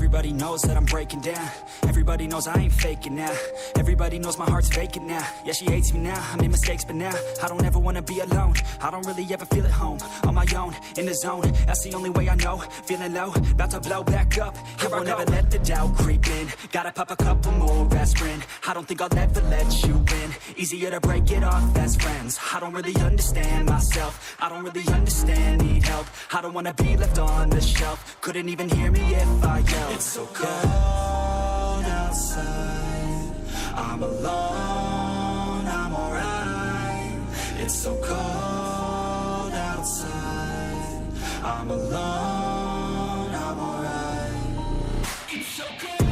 Everybody knows that I'm breaking down. Everybody knows I ain't faking now. Everybody knows my heart's vacant now. Yeah, she hates me now, I made mistakes, but now I don't ever wanna be alone. I don't really ever feel at home. On my own, in the zone, that's the only way I know. Feeling low, about to blow back up. Here I won't ever let the doubt creep in. Gotta pop a couple more aspirin. I don't think I'll ever let you in. Easier to break it off as friends. I don't really understand myself. I don't really understand, need help. I don't wanna be left on the shelf. Couldn't even hear me if I yelled. It's so cold outside, I'm alone, I'm alright. It's so cold outside, I'm alone, I'm alright. It's so cold.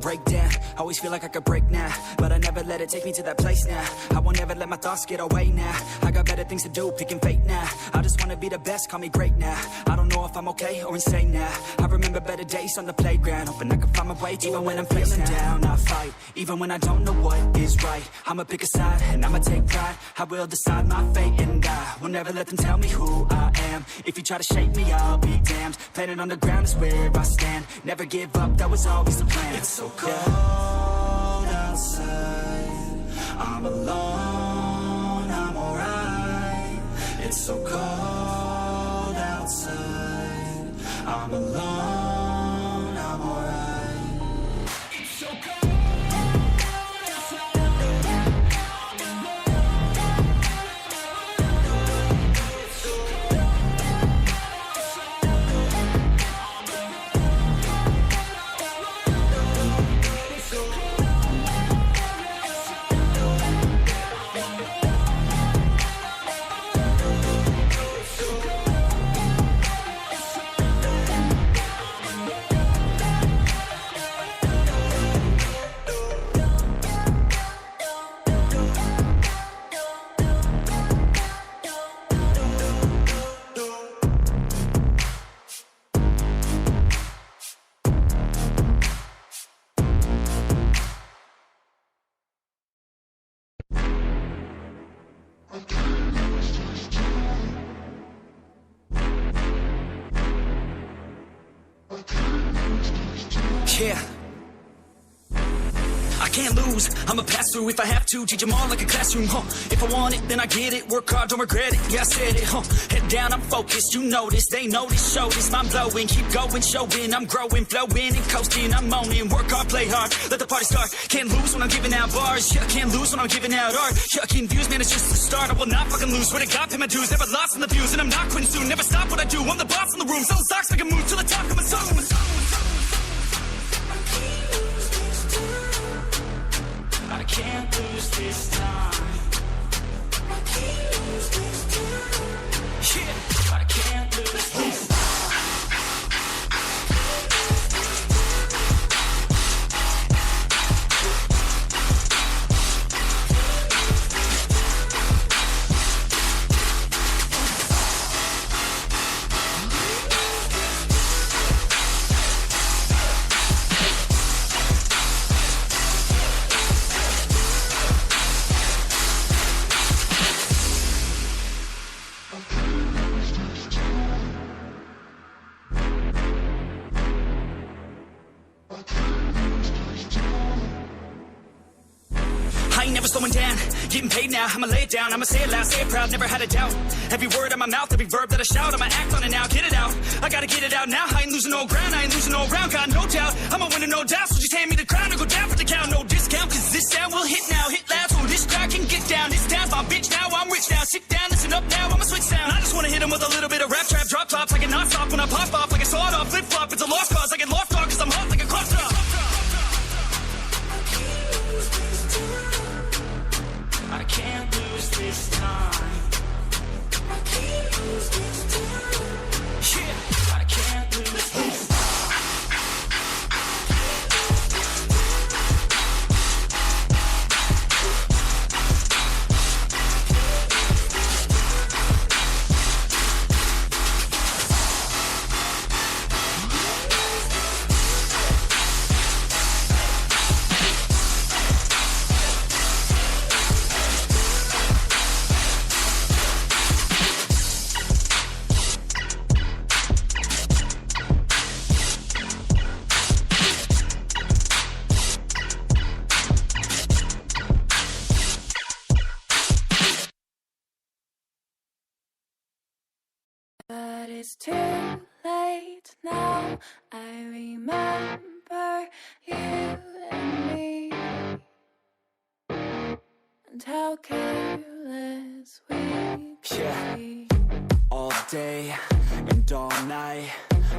Break down, always feel like I could break now, but I never let it take me to that place now. I won't ever let my thoughts get away now. I got better things to do, picking fate now. I just wanna be the best, call me great now. I don't know if I'm okay or insane now. I remember better days on the playground, hoping I can find my way to even when I'm feeling down, I fight, even when I don't know what is right. I'ma pick a side, and I'ma take pride. I will decide my fate, and I will never let them tell me who I am. If you try to shake me, I'll be damned. Planet on the ground is where I stand. Never give up, that was always the plan. It's so cold outside, I'm alone, I'm alright. It's so cold outside, I'm alone, I'm alright. It's so cold. Yeah, I can't lose, I'ma pass through if I have to. Teach them all like a classroom, If I want it, then I get it. Work hard, don't regret it, yeah I said it, Head down, I'm focused, you notice. They notice, show this, I'm blowing. Keep going, showing, I'm growing. Flowing and coasting, I'm moaning. Work hard, play hard, let the party start. Can't lose when I'm giving out bars. Yeah, can't lose when I'm giving out art. Chucking views, man, it's just the start. I will not fucking lose, swear to God, pay my dues. Never lost in the views, and I'm not quitting soon. Never stop what I do, I'm the boss in the room. Selling stocks, making moves till the top, coming soon. I can't lose this time. I can't lose this time. Yeah, I can't lose this time. Never slowing down, getting paid now, I'ma lay it down, I'ma say it loud, say it proud, never had a doubt. Every word in my mouth, every verb that I shout, I'ma act on it now, get it out. I gotta get it out now, I ain't losing no ground, I ain't losing no round, got no doubt. I'ma win it, no doubt, so just hand me the crown and go down for the count. No discount, cause this sound will hit now, hit loud, so this guy can get down. This town's my bitch now, I'm rich now, sit down, listen up now, I'ma switch sound. I just wanna hit him with a little bit of rap trap, drop tops, I can not stop when I pop off like a sawed off, flip flop, it's a lost cause, I get lost dog, cause I'm hot like a clock top. I can't lose this time. I can't lose this time. Yeah, I can't lose this time. too late now. I remember you and me, and how careless we could be. All day and all night,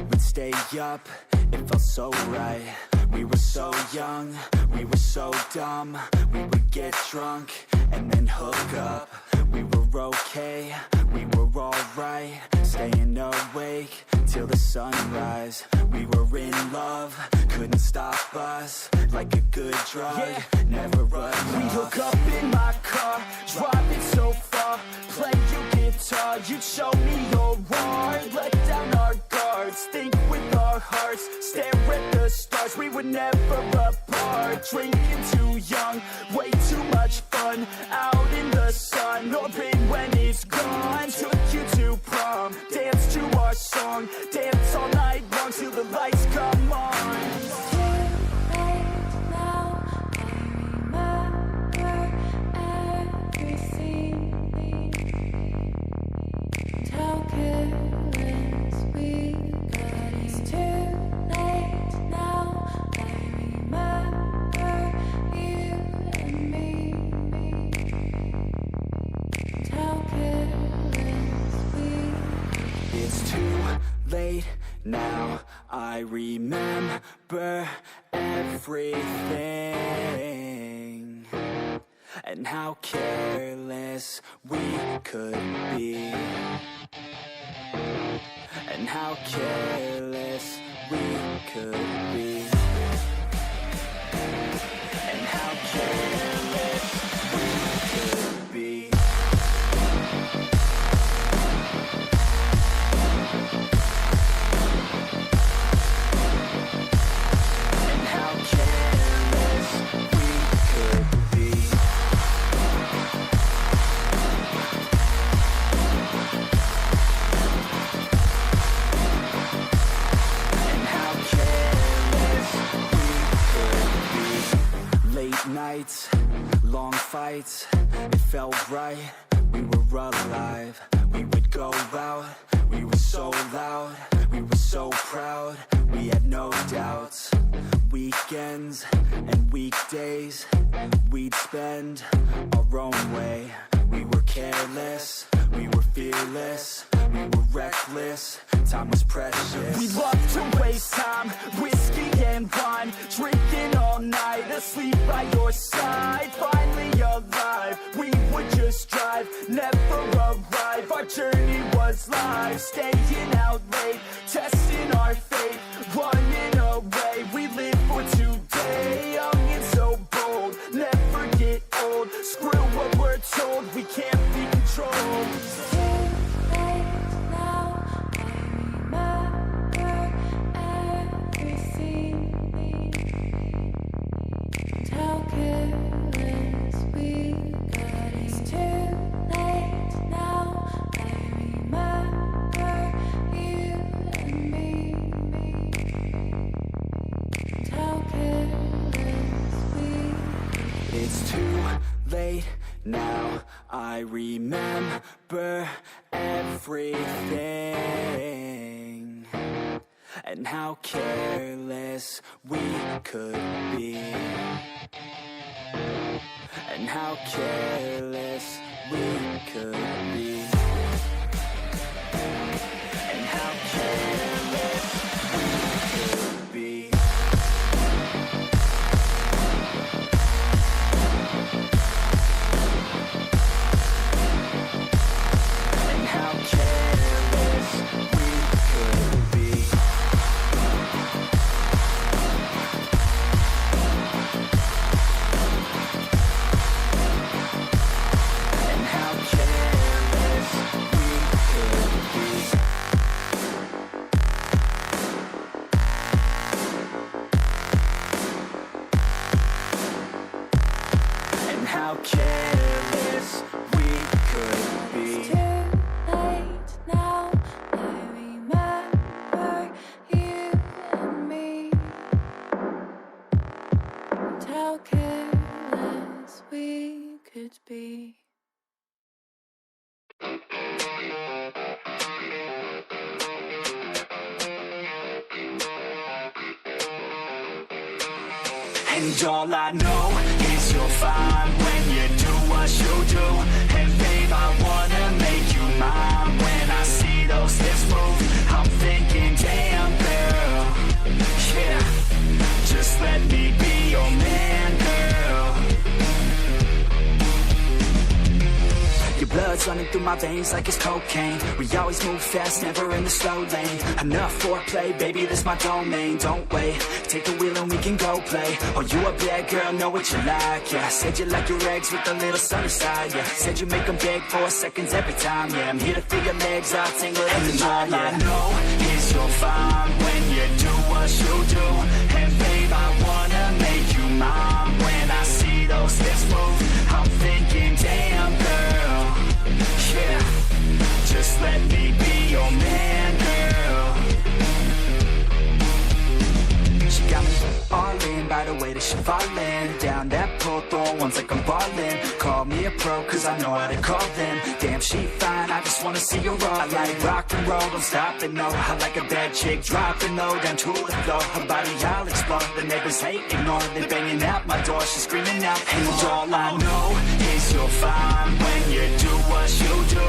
we'd stay up, it felt so right. We were so young, we were so dumb. We would get drunk and then hook up. We were okay, we were alright, staying awake till the sunrise. We were in love, couldn't stop us, like a good drug, never run off. We'd hook up in my car, drive it so far, play your guitar, you'd show me your art, let down our guards, think with our hearts, stare at the stars. We were never apart, drinking too young, way too much fun, out in the sun, open when it's gone. Took you to prom, dance to our song, dance all night long till the lights come on. Late now, I remember everything, and how careless we could be, and how careless we could be, and how careless we could be. Nights, long fights, it felt right, we were alive. We would go out, we were so loud, we were so proud, we had no doubts. Weekends and weekdays, we'd spend our own way. We were careless, we were fearless, we were reckless, time was precious. We loved to waste time, whiskey and wine, drinking all night, asleep by your side. Finally alive, we would just drive, never arrive. Our journey was live, staying out late, testing our fate, running away. We live for today, young and so bold, never get old. Screw what we're told, we can't be controlled. Now I remember everything, and how careless we could be, and how careless we could be, and how careless we could be. And how careless And all I know is you're fine when you do what you do. And babe, I wanna make you mine. When I see those hips move, I'm thinking, damn girl, yeah, just let me be your man, girl. Your blood's running through my veins like it's cocaine. We always move fast, never in the slow lane. Enough foreplay, baby, this my domain. Don't wait, take the wheel and we can go play. Oh, you a bad girl, know what you like, yeah. Said you like your eggs with a little sunny side, yeah. Said you make them beg for seconds every time, yeah. I'm here to feel your legs, I'll tingle every time, yeah. All I know is you're fine when you do what you do. And babe, I wanna make you mine. When I see those hips move, I'm thinking, damn girl, yeah, just let me be your man, girl. She got me all in by the way that she fallin' down that pole, throwing ones like I'm ballin'. Call me a pro, cause I know how to call them. Damn, she fine, I just wanna see her roll. I like rock and roll, don't stop it, no. I like a bad chick, dropping low, down to the floor. Her body, I'll explode, the neighbors hate, ignore. They banging at my door, she's screaming out. And all I know is you're fine when you do what you do.